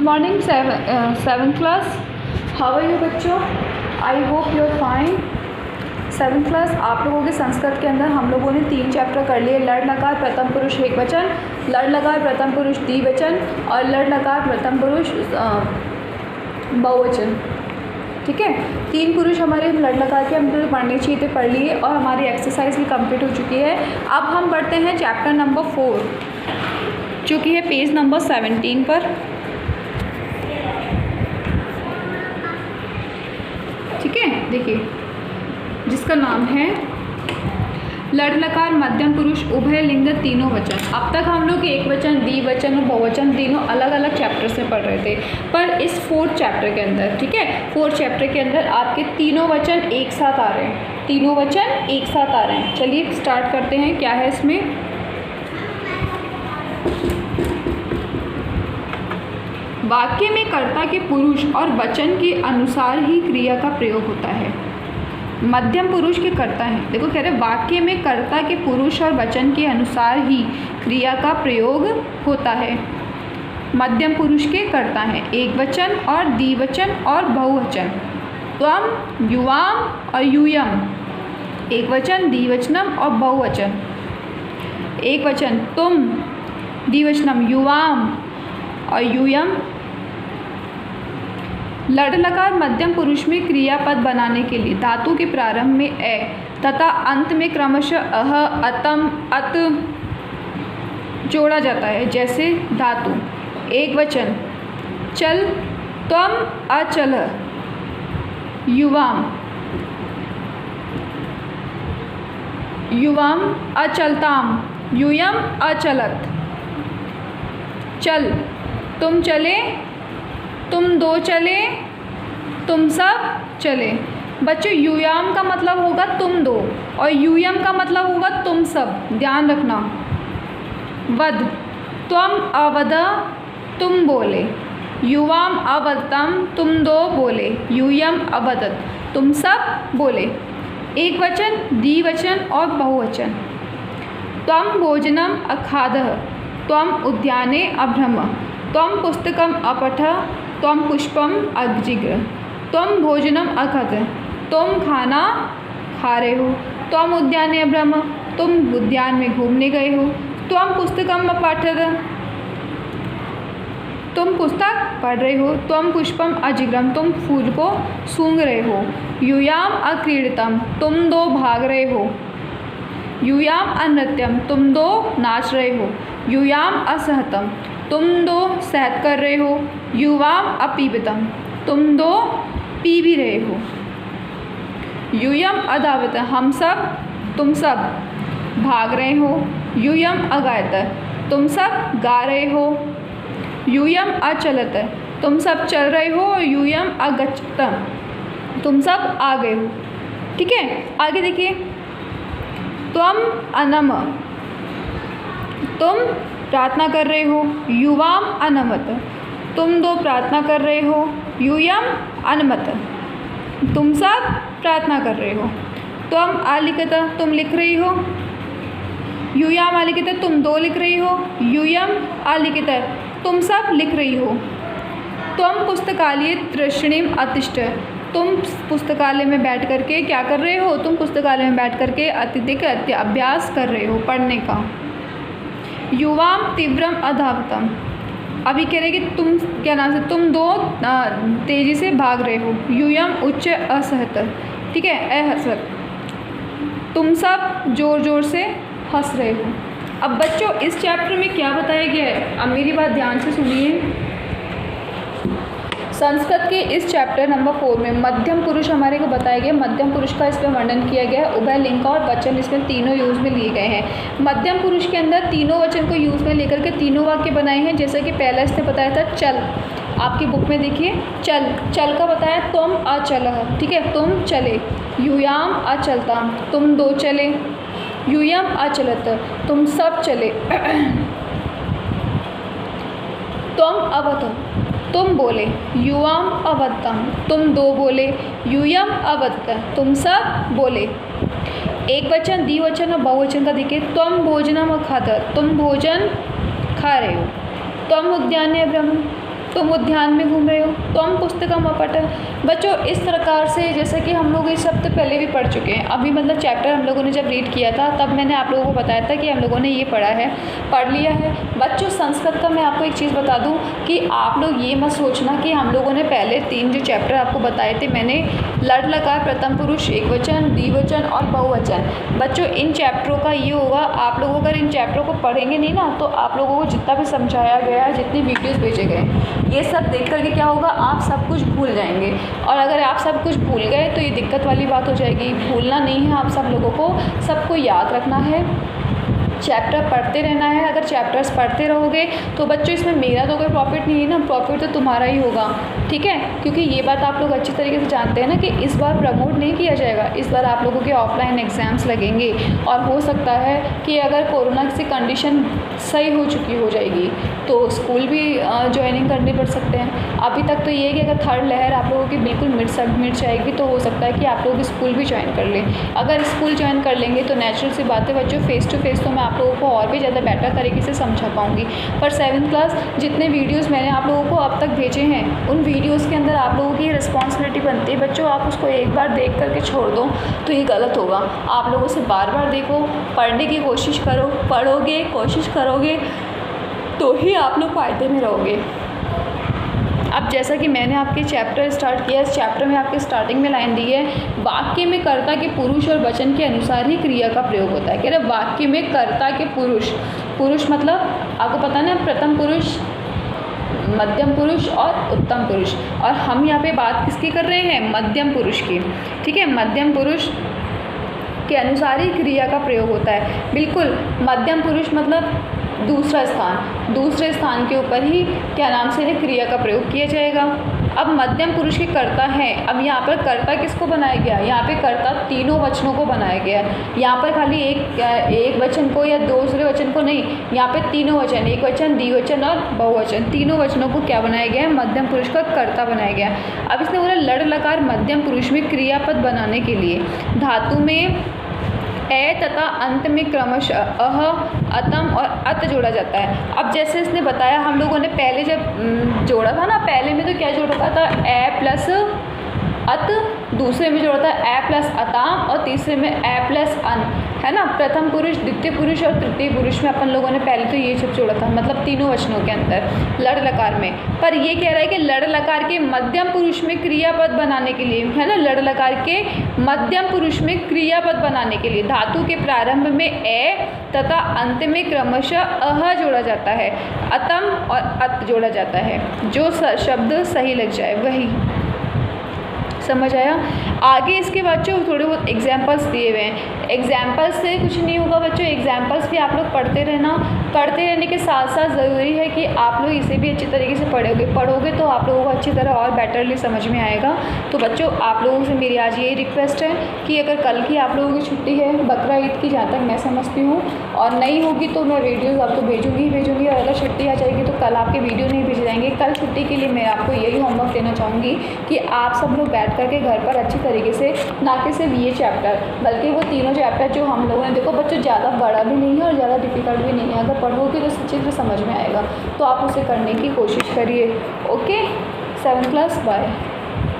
morning, seventh class. How are you बच्चों? I hope you are fine. Seventh class आप लोगों के संस्कृत के अंदर हम लोगों ने 3 चैप्टर कर लिए। लड़ लकार प्रथम पुरुष एक वचन, लड़ लकार प्रथम पुरुष द्विवचन और लड़ लकार प्रथम पुरुष बहुवचन। ठीक है, 3 पुरुष हमारे लड़ लकार के हम पढ़ने चाहिए थे, पढ़ लिए और हमारी एक्सरसाइज भी कंप्लीट हो चुकी है। अब हम पढ़ते हैं चैप्टर नंबर 4 जो कि है पेज नंबर 17 पर। ठीक है, देखिए जिसका नाम है लड़ लकार मध्यम पुरुष उभय लिंग तीनों वचन। अब तक हम लोग एक वचन, द्विवचन और बहुवचन तीनों अलग अलग चैप्टर से पढ़ रहे थे, पर इस 4th चैप्टर के अंदर, ठीक है, 4th चैप्टर के अंदर आपके तीनों वचन एक साथ आ रहे हैं। तीनों वचन एक साथ आ रहे हैं। चलिए स्टार्ट करते हैं। क्या है इसमें? वाक्य में कर्ता के पुरुष और वचन के अनुसार ही क्रिया का प्रयोग होता है। मध्यम पुरुष के कर्ता हैं। देखो कह रहे वाक्य में कर्ता के पुरुष और वचन के अनुसार ही क्रिया का प्रयोग होता है। मध्यम पुरुष के कर्ता हैं एक वचन और द्विवचन और बहुवचन। त्वम, युवाम और यूयम एक वचन, द्विवचनम और बहुवचन। एक वचन तुम, द्विवचनम युवाम और यूयम। लड़ लकार मध्यम पुरुष में क्रियापद बनाने के लिए धातु के प्रारंभ में ए तथा अंत में क्रमशः अह, अतम, अत जोड़ा जाता है। जैसे धातु एक वचन चल, त्वम अचल, युवाम, युवाम अचलताम, यूयम अचलत। चल तुम चले, तुम दो चले, तुम सब चले। बच्चों यूयाम का मतलब होगा तुम दो और यूयम का मतलब होगा तुम सब, ध्यान रखना। वद, त्वम अवद, तुम बोले। युवाम अवदतम, तुम दो बोले। यूयम अवदत, तुम सब बोले। एक वचन, द्विवचन और बहुवचन। त्वम भोजनम अखादः, त्वम उद्याने अभ्रम, त्वम पुस्तकम अपठ, त्वम पुष्पम अजिग्र। त्वम भोजनम अखत, तुम खाना खा रहे हो। त्वम उद्याने अभ्रम, तुम उद्यान में घूमने गए हो। त्वम पुस्तकम अपठत, तुम पुस्तक पढ़ रहे हो। त्वम पुष्पम अजिग्रम, तुम फूल को सूंघ रहे हो। यूयाम अक्रीडितम, तुम दो भाग रहे हो। यूयाम अनृत्यम, तुम दो नाच रहे हो। यूयाम असहतम, तुम दो सहत कर रहे हो। युवाम अपीबितम, तुम दो पी भी रहे हो। यूयम अधावत, हम सब, तुम सब भाग रहे हो। यूयम अगायत, तुम सब गा रहे हो। यूयम अचलत, तुम सब चल रहे हो। यूयम अगच्छत, तुम सब आ गए हो। ठीक है, आगे देखिए। त्वम अनम, तुम प्रार्थना कर रहे हो। युवाम अनमत, तुम दो प्रार्थना कर रहे हो। यूयम अनमत, तुम सब प्रार्थना कर रहे हो। त्वम आलिखत, तुम लिख रही हो। यूयाम आलिखित, तुम दो लिख रही हो। यूयम आलिखित, तुम सब लिख रही हो। त्वम पुस्तकालय तृष्णिम अतिष्ठ, तुम पुस्तकालय में बैठ करके क्या कर रहे हो? तुम पुस्तकालय में बैठ करके अत्यधिक अभ्यास कर रहे हो पढ़ने का। युवाम तीव्रम अधावतम, अभी कह रहे कि तुम क्या नाम से तुम दो तेज़ी से भाग रहे हो। यूयम उच्च असहत, ठीक है, अहसत, तुम सब ज़ोर ज़ोर से हंस रहे हो। अब बच्चों इस चैप्टर में क्या बताया गया है? अब मेरी बात ध्यान से सुनिए। संस्कृत के इस चैप्टर नंबर 4 में मध्यम पुरुष हमारे को बताया गया। मध्यम पुरुष का इसमें वर्णन किया गया है। उभय लिंग और वचन इसमें तीनों यूज़ में लिए गए हैं। मध्यम पुरुष के अंदर तीनों वचन को यूज़ में लेकर के तीनों वाक्य बनाए हैं। जैसे कि पहला इसने बताया था चल, आपकी बुक में देखिए चल, चल का बताया तुम अचल, ठीक है, तुम चले। यूयाम अचलता, तुम दो चले। यूयम अचलत, तुम सब चले। तुम अवत, तुम बोले। युवाम अवत्तम, तुम दो बोले। यूयम अवत्त, तुम सब बोले। एक वचन, द्विवचन और बहुवचन का देखिए। त्वम भोजनम अखाद, तुम भोजन खा रहे हो। त्वम उद्याने अभ्रम, तुम उद्यान में घूम रहे हो, त्वम पुस्तकम अपठः। बच्चों इस प्रकार से जैसे कि हम लोग इस शब्द पहले भी पढ़ चुके हैं, अभी मतलब चैप्टर हम लोगों ने जब रीड किया था तब मैंने आप लोगों को बताया था कि हम लोगों ने ये पढ़ लिया है। बच्चों संस्कृत का मैं आपको एक चीज़ बता दूं कि आप लोग ये मत सोचना कि हम लोगों ने पहले 3 जो चैप्टर आपको बताए थे, मैंने लड़ लकार, प्रथम पुरुष, एकवचन, द्विवचन और बहुवचन। बच्चों इन चैप्टरों का ये होगा, आप लोग अगर इन चैप्टरों को पढ़ेंगे नहीं ना तो आप लोगों को जितना भी समझाया गया है, जितनी वीडियोज़ भेजे गए, ये सब देख करके क्या होगा, आप सब कुछ भूल जाएंगे। और अगर आप सब कुछ भूल गए तो ये दिक्कत वाली बात हो जाएगी। भूलना नहीं है, आप सब लोगों को सबको याद रखना है, चैप्टर पढ़ते रहना है। अगर चैप्टर्स पढ़ते रहोगे तो बच्चों इसमें मेरा तो कोई प्रॉफिट नहीं है ना, प्रॉफिट तो तुम्हारा ही होगा, ठीक है। क्योंकि ये बात आप लोग अच्छी तरीके से जानते हैं ना कि इस बार प्रमोट नहीं किया जाएगा, इस बार आप लोगों के ऑफलाइन एग्ज़ाम्स लगेंगे और हो सकता है कि अगर कोरोना से कंडीशन सही हो चुकी हो जाएगी तो स्कूल भी ज्वाइनिंग करने पड़ सकते हैं। अभी तक तो ये है कि अगर थर्ड लहर आप लोगों की बिल्कुल मिट जाएगी तो हो सकता है कि आप लोग स्कूल भी ज्वाइन कर लें। अगर स्कूल ज्वाइन कर लेंगे तो नेचुरल सी बात है बच्चों, फेस टू फेस तो मैं आप लोगों को और भी ज़्यादा बेटर तरीके से समझा पाऊँगी। पर 7th क्लास जितने वीडियोज़ मैंने आप लोगों को अब तक भेजे हैं उन वीडियोज़ के अंदर आप लोगों की रिस्पॉन्सिबिलिटी बनती है बच्चों, आप उसको एक बार देख करके छोड़ दो तो ये गलत होगा। आप लोगों से बार बार देखो, पढ़ने की कोशिश करो, पढ़ोगे, कोशिश करोगे तो ही आप लोग फ़ायदे में रहोगे। अब जैसा कि मैंने आपके चैप्टर स्टार्ट किया, इस चैप्टर में आपके स्टार्टिंग में लाइन दी है, वाक्य में कर्ता के पुरुष और वचन के अनुसार ही क्रिया का प्रयोग होता है। कह रहे वाक्य में कर्ता के पुरुष मतलब आपको पता ना, प्रथम पुरुष, मध्यम पुरुष और उत्तम पुरुष, और हम यहाँ पे बात किसकी कर रहे हैं, मध्यम पुरुष की, ठीक है। मध्यम पुरुष के अनुसार ही क्रिया का प्रयोग होता है। बिल्कुल, मध्यम पुरुष मतलब दूसरे स्थान के ऊपर ही क्या नाम से क्रिया का प्रयोग किया जाएगा। अब मध्यम पुरुष के कर्ता हैं, अब यहाँ पर कर्ता किसको बनाया गया, यहाँ पे कर्ता तीनों वचनों को बनाया गया है। यहाँ पर खाली एक वचन को या दूसरे वचन को नहीं, यहाँ पे तीनों वचन, एक वचन, द्विवचन और बहुवचन, तीनों वचनों को क्या बनाया गया है, मध्यम पुरुष का कर्ता बनाया गया है। अब इसने बोला लड़ लकार मध्यम पुरुष में क्रियापद बनाने के लिए धातु में ए तथा अंत में क्रमशः अह, अतम और अत जोड़ा जाता है। अब जैसे इसने बताया, हम लोगों ने पहले जब जोड़ा था ना, पहले में तो क्या जोड़ा था, ए प्लस अत, दूसरे में जोड़ा था ए प्लस अताम और तीसरे में ए प्लस अन, है ना। प्रथम पुरुष, द्वितीय पुरुष और तृतीय पुरुष में अपन लोगों ने पहले तो ये सब जोड़ा था, मतलब तीनों वचनों के अंदर लड़ लकार में। पर ये कह रहा है कि लड़ लकार के मध्यम पुरुष में क्रियापद बनाने के लिए, है ना, लड़ लकार के मध्यम पुरुष में क्रियापद बनाने के लिए धातु के प्रारंभ में ए तथा अंत में क्रमशः अह जोड़ा जाता है, अतम और अत जोड़ा जाता है, जो शब्द सही लग जाए वही। समझ आया। आगे इसके बाद जो थोड़े बहुत एग्जाम्पल्स दिए हुए हैं, एग्जाम्पल्स से कुछ नहीं होगा बच्चों, एग्जाम्पल्स भी आप लोग पढ़ते रहने के साथ साथ ज़रूरी है कि आप लोग इसे भी अच्छी तरीके से पढ़ोगे तो आप लोगों को अच्छी तरह और बेटरली समझ में आएगा। तो बच्चों आप लोगों से मेरी आज यही रिक्वेस्ट है कि अगर कल की आप लोगों की छुट्टी है, बकरा ईद की, जहाँ तक मैं समझती हूँ, और नहीं होगी तो मैं वीडियोज़ आपको भेजूँगी, और अगर छुट्टी आ जाएगी तो कल आपके वीडियो नहीं भेजे जाएंगे। कल छुट्टी के लिए मैं आपको यही होमवर्क देना चाहूँगी कि आप सब लोग बैठ करके घर पर अच्छी तरीके से, ना कि सिर्फ ये चैप्टर बल्कि वो तीनों चैप्टर जो हम लोगों ने, देखो बच्चों ज़्यादा बड़ा भी नहीं है और ज़्यादा डिफिकल्ट भी नहीं है, अगर पढ़ोगे तो सच्ची से समझ में आएगा, तो आप उसे करने की कोशिश करिए। Okay 7th class, bye.